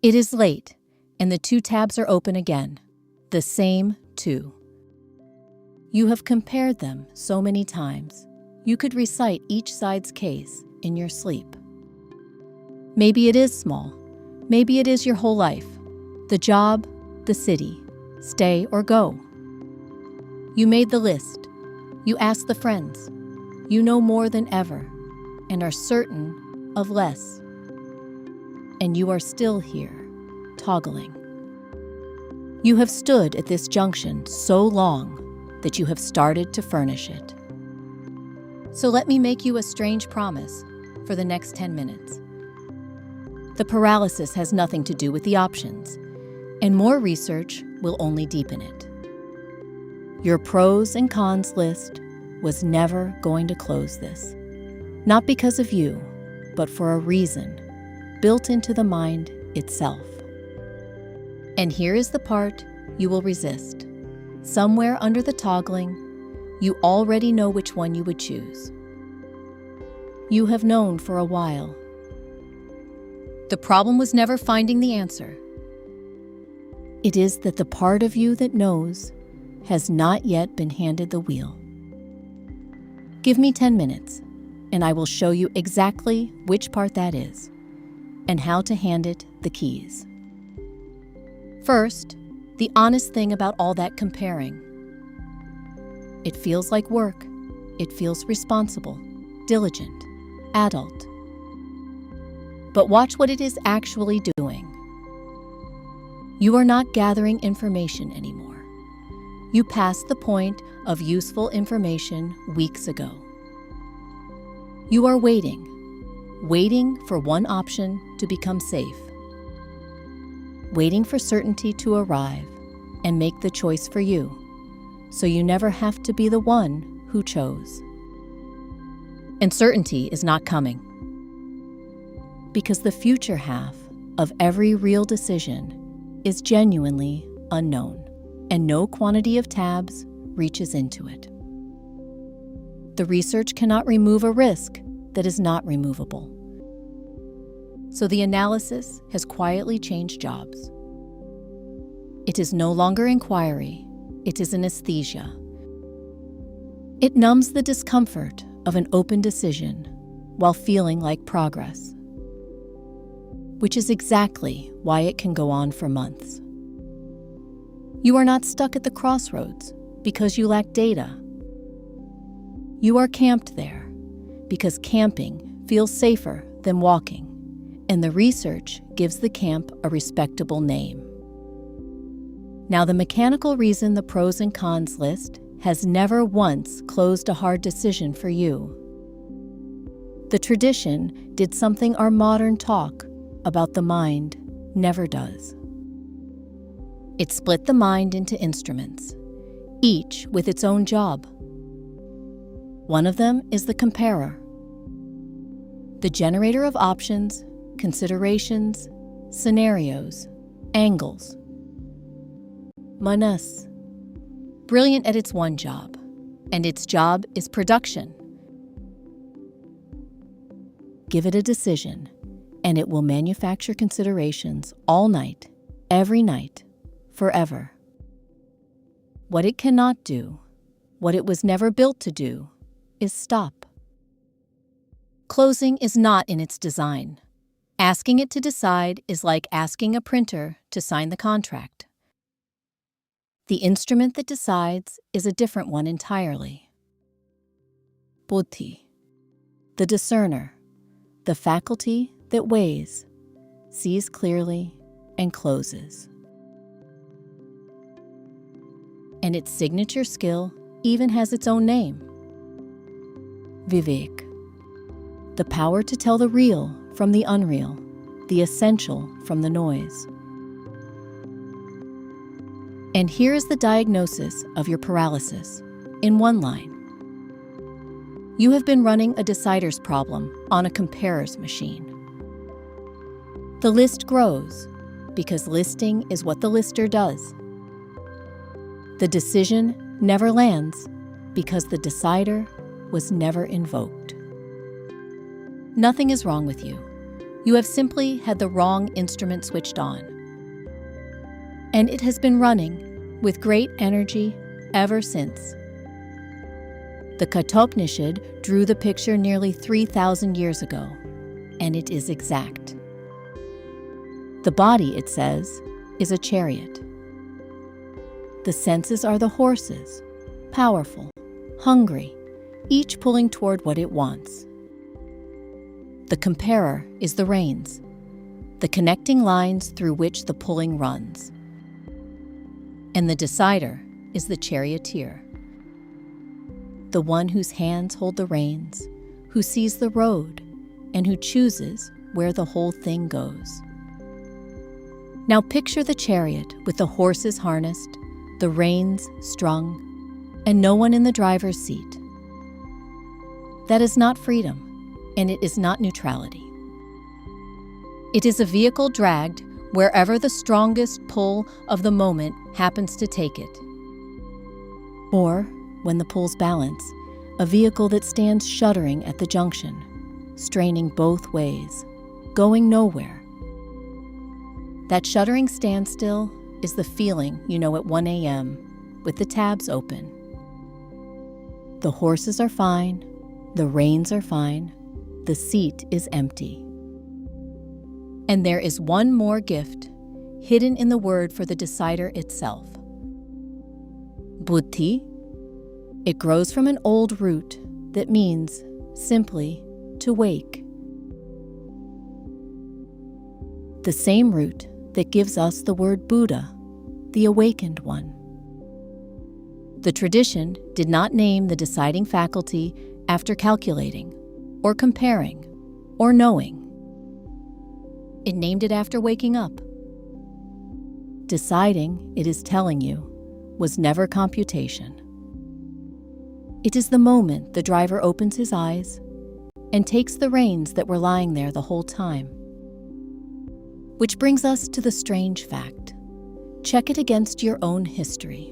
It is late, and the 2 tabs are open again. The same 2. You have compared them so many times, you could recite each side's case in your sleep. Maybe it is small. Maybe it is your whole life. The job, the city, stay or go. You made the list. You asked the friends. You know more than ever and are certain of less. And you are still here, toggling. You have stood at this junction so long that you have started to furnish it. So let me make you a strange promise for the next 10 minutes. The paralysis has nothing to do with the options, and more research will only deepen it. Your pros and cons list was never going to close this. Not because of you, but for a reason built into the mind itself. And here is the part you will resist. Somewhere under the toggling, you already know which one you would choose. You have known for a while. The problem was never finding the answer. It is that the part of you that knows has not yet been handed the wheel. Give me 10 minutes, and I will show you exactly which part that is, and how to hand it the keys. First, the honest thing about all that comparing. It feels like work. It feels responsible, diligent, adult. But watch what it is actually doing. You are not gathering information anymore. You passed the point of useful information weeks ago. You are waiting for one option to become safe. Waiting for certainty to arrive and make the choice for you, so you never have to be the one who chose. And certainty is not coming. Because the future half of every real decision is genuinely unknown, and no quantity of tabs reaches into it. The research cannot remove a risk that is not removable. So the analysis has quietly changed jobs. It is no longer inquiry, it is anesthesia. It numbs the discomfort of an open decision while feeling like progress, which is exactly why it can go on for months. You are not stuck at the crossroads because you lack data. You are camped there because camping feels safer than walking, and the research gives the camp a respectable name. Now, the mechanical reason the pros and cons list has never once closed a hard decision for you. The tradition did something our modern talk about the mind never does. It split the mind into instruments, each with its own job. One of them is the comparer, the generator of options, considerations, scenarios, angles. Manas, brilliant at its one job, and its job is production. Give it a decision, and it will manufacture considerations all night, every night, forever. What it cannot do, what it was never built to do, is stop. Closing is not in its design. Asking it to decide is like asking a printer to sign the contract. The instrument that decides is a different one entirely. Buddhi, the discerner, the faculty that weighs, sees clearly, and closes. And its signature skill even has its own name. Vivek, the power to tell the real from the unreal, the essential from the noise. And here is the diagnosis of your paralysis, in one line. You have been running a decider's problem on a comparer's machine. The list grows because listing is what the lister does. The decision never lands because the decider was never invoked. Nothing is wrong with you. You have simply had the wrong instrument switched on. And it has been running with great energy ever since. The Katha Upanishad drew the picture nearly 3,000 years ago, and it is exact. The body, it says, is a chariot. The senses are the horses, powerful, hungry, each pulling toward what it wants. The comparer is the reins, the connecting lines through which the pulling runs. And the decider is the charioteer, the one whose hands hold the reins, who sees the road, and who chooses where the whole thing goes. Now picture the chariot with the horses harnessed, the reins strung, and no one in the driver's seat. That is not freedom, and it is not neutrality. It is a vehicle dragged wherever the strongest pull of the moment happens to take it. Or, when the pulls balance, a vehicle that stands shuddering at the junction, straining both ways, going nowhere. That shuddering standstill is the feeling you know at 1 a.m. with the tabs open. The horses are fine, the reins are fine, the seat is empty. And there is one more gift hidden in the word for the decider itself. Buddhi. It grows from an old root that means simply to wake. The same root that gives us the word Buddha, the awakened one. The tradition did not name the deciding faculty after calculating, or comparing, or knowing. It named it after waking up. Deciding, it is telling you, was never computation. It is the moment the driver opens his eyes and takes the reins that were lying there the whole time. Which brings us to the strange fact. Check it against your own history.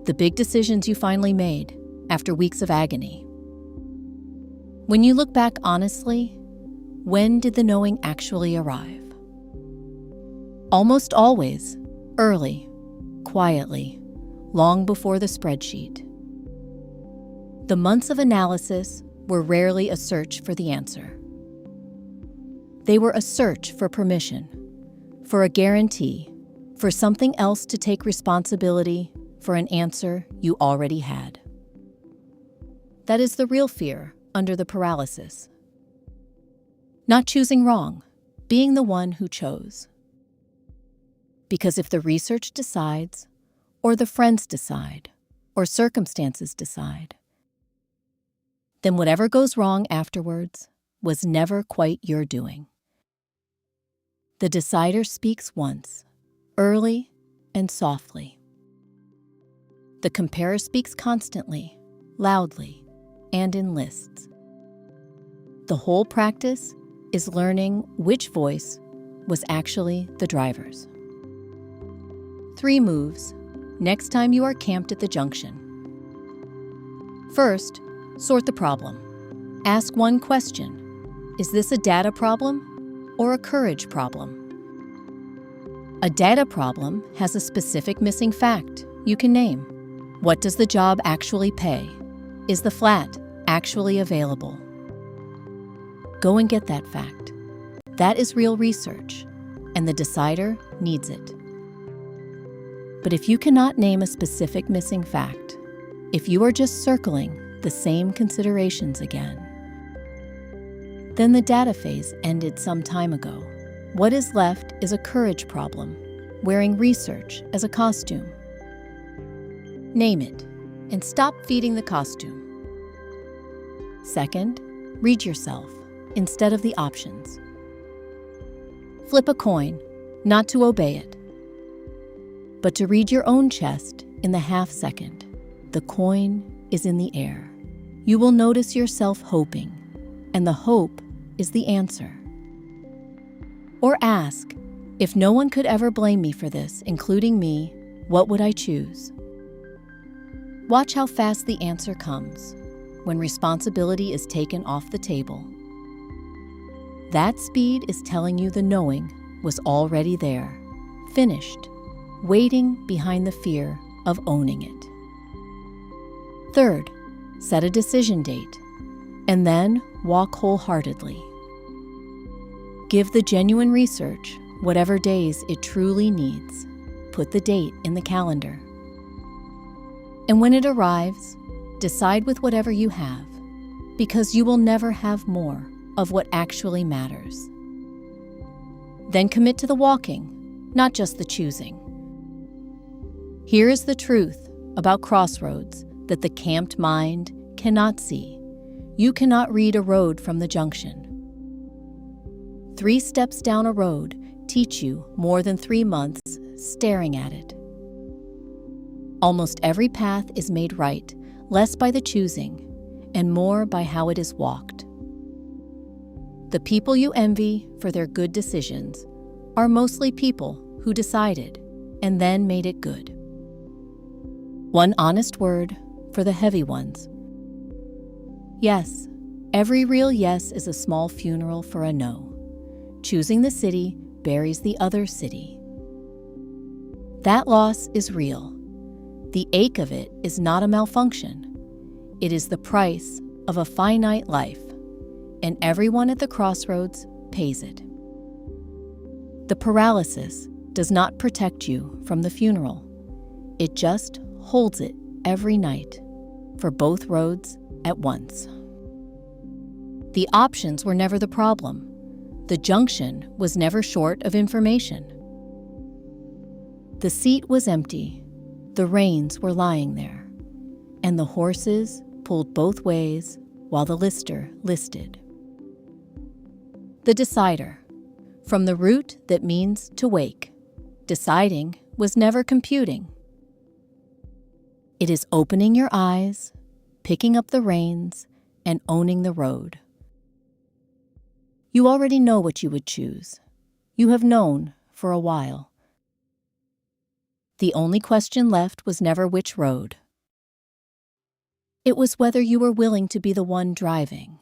The big decisions you finally made after weeks of agony. When you look back honestly, when did the knowing actually arrive? Almost always, early, quietly, long before the spreadsheet. The months of analysis were rarely a search for the answer. They were a search for permission, for a guarantee, for something else to take responsibility for an answer you already had. That is the real fear under the paralysis. Not choosing wrong, being the one who chose. Because if the research decides, or the friends decide, or circumstances decide, then whatever goes wrong afterwards was never quite your doing. The decider speaks once, early and softly. The comparer speaks constantly, loudly, and in lists. The whole practice is learning which voice was actually the driver's. 3 moves next time you are camped at the junction. First, sort the problem. Ask one question. Is this a data problem or a courage problem? A data problem has a specific missing fact you can name. What does the job actually pay? Is the flat actually available? Go and get that fact. That is real research, and the decider needs it. But if you cannot name a specific missing fact, if you are just circling the same considerations again, then the data phase ended some time ago. What is left is a courage problem, wearing research as a costume. Name it, and stop feeding the costume. Second, read yourself instead of the options. Flip a coin, not to obey it, but to read your own chest in the half second. The coin is in the air. You will notice yourself hoping, and the hope is the answer. Or ask, if no one could ever blame me for this, including me, what would I choose? Watch how fast the answer comes when responsibility is taken off the table. That speed is telling you the knowing was already there, finished, waiting behind the fear of owning it. Third, set a decision date, and then walk wholeheartedly. Give the genuine research whatever days it truly needs. Put the date in the calendar. And when it arrives, decide with whatever you have, because you will never have more of what actually matters. Then commit to the walking, not just the choosing. Here is the truth about crossroads that the camped mind cannot see. You cannot read a road from the junction. 3 steps down a road teach you more than 3 months staring at it. Almost every path is made right, less by the choosing and more by how it is walked. The people you envy for their good decisions are mostly people who decided and then made it good. One honest word for the heavy ones. Yes, every real yes is a small funeral for a no. Choosing the city buries the other city. That loss is real. The ache of it is not a malfunction. It is the price of a finite life, and everyone at the crossroads pays it. The paralysis does not protect you from the funeral. It just holds it every night for both roads at once. The options were never the problem. The junction was never short of information. The seat was empty, the reins were lying there, and the horses pulled both ways while the lister listed. The decider, from the root that means to wake, deciding was never computing. It is opening your eyes, picking up the reins, and owning the road. You already know what you would choose. You have known for a while. The only question left was never which road. It was whether you were willing to be the one driving.